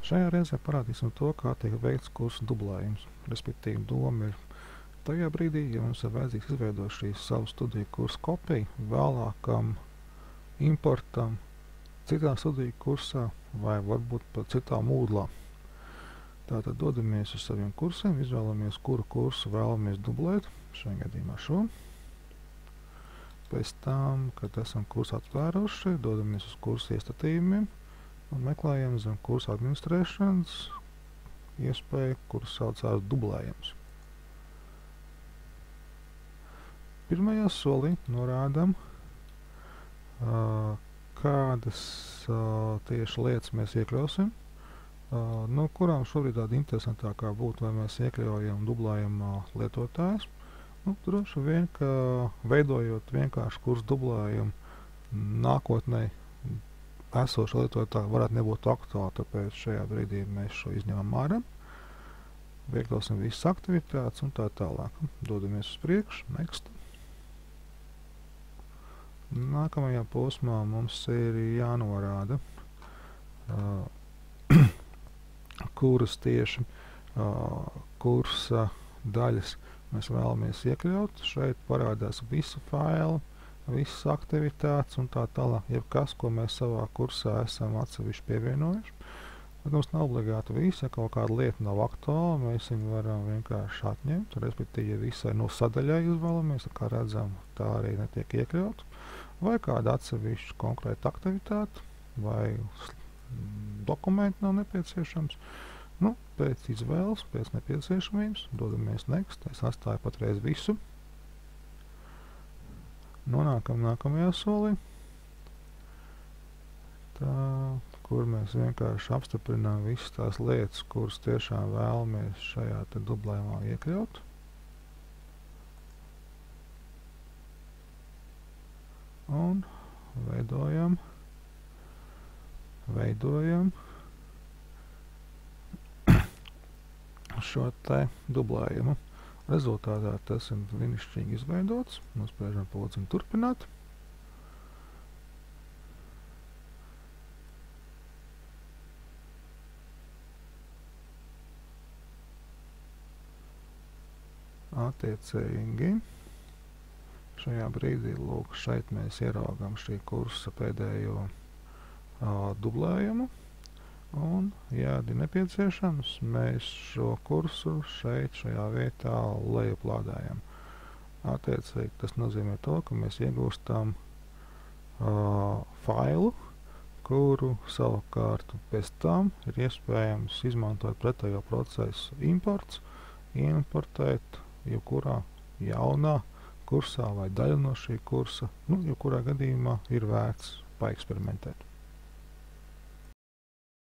Šajā reizē parādīsim to, kā tiek veikts kursa dublējums. Respektīvi, doma ir tajā brīdī, ja mums ir vajadzīgs izveidot šīs savu studiju kursa kopiju vēlākam importam citā studiju kursā vai varbūt pat citā mūdlā. Tātad dodamies uz saviem kursiem, izvēlamies, kuru kursu vēlamies dublēt, šajā gadījumā šo. Pēc tam, kad esam kursu atvēruši, dodamies uz kursu iestatījumiem un meklējam zem kursa administrēšanas iespēju, kuras saucās dublējums. Pirmajā solī norādam, kādas tieši lietas mēs iekļausim, no kurām šobrīd tāda interesantākā būtu, vai mēs iekļaujam dublējumā lietotājus. Droši vien, ka veidojot vienkārši kursu dublējumu, nākotnē esoša lietotāja varētu nebūt aktuāla, tāpēc šajā brīdī mēs šo izņemam ārā, iekļausim visas aktivitātes un tā tālāk. Dodamies uz priekšu, next. Nākamajā posmā mums ir jānorāda, kuras tieši kursa daļas mēs vēlamies iekļaut. Šeit parādās visi faili, visas aktivitātes un tā tālāk, jebkas, ko mēs savā kursā esam atsevišķi pievienojuši. Bet mums nav obligāti visi, ja kaut kāda lieta nav aktuāla, mēs viņu varam vienkārši atņemt, respektīvi, ja visai no sadaļai izvēlamies, kā redzam, tā arī netiek iekļaut, vai kāda atsevišķa konkrēta aktivitāte, vai dokumenti nav nepieciešams. Pēc izvēles, pēc nepieciešamības, dodamies next, es atstāju patreiz visu. Nonākam nākamajā solī, kur mēs vienkārši apstiprinām visas tās lietas, kuras tiešām vēlamies šajā te dublējumā iekļaut. Un veidojam šo te dublējumu. Rezultātā tas ir brīnišķīgi izveidots. Nospiežam podziņu turpināt. Attiecīgi šajā brīdī, lūk, šeit mēs ieraugam šī kursa pēdējo dublējumu. Un, ja ir nepieciešams, mēs šo kursu šeit, šajā vietā lejuplādējam. Attiecīgi, tas nozīmē to, ka mēs iegūstam failu, kuru savukārt pēc tam ir iespējams izmantot pretējo procesu imports, importēt jebkurā jaunā kursā vai daļa no šī kursa, jebkurā gadījumā ir vērts paeksperimentēt.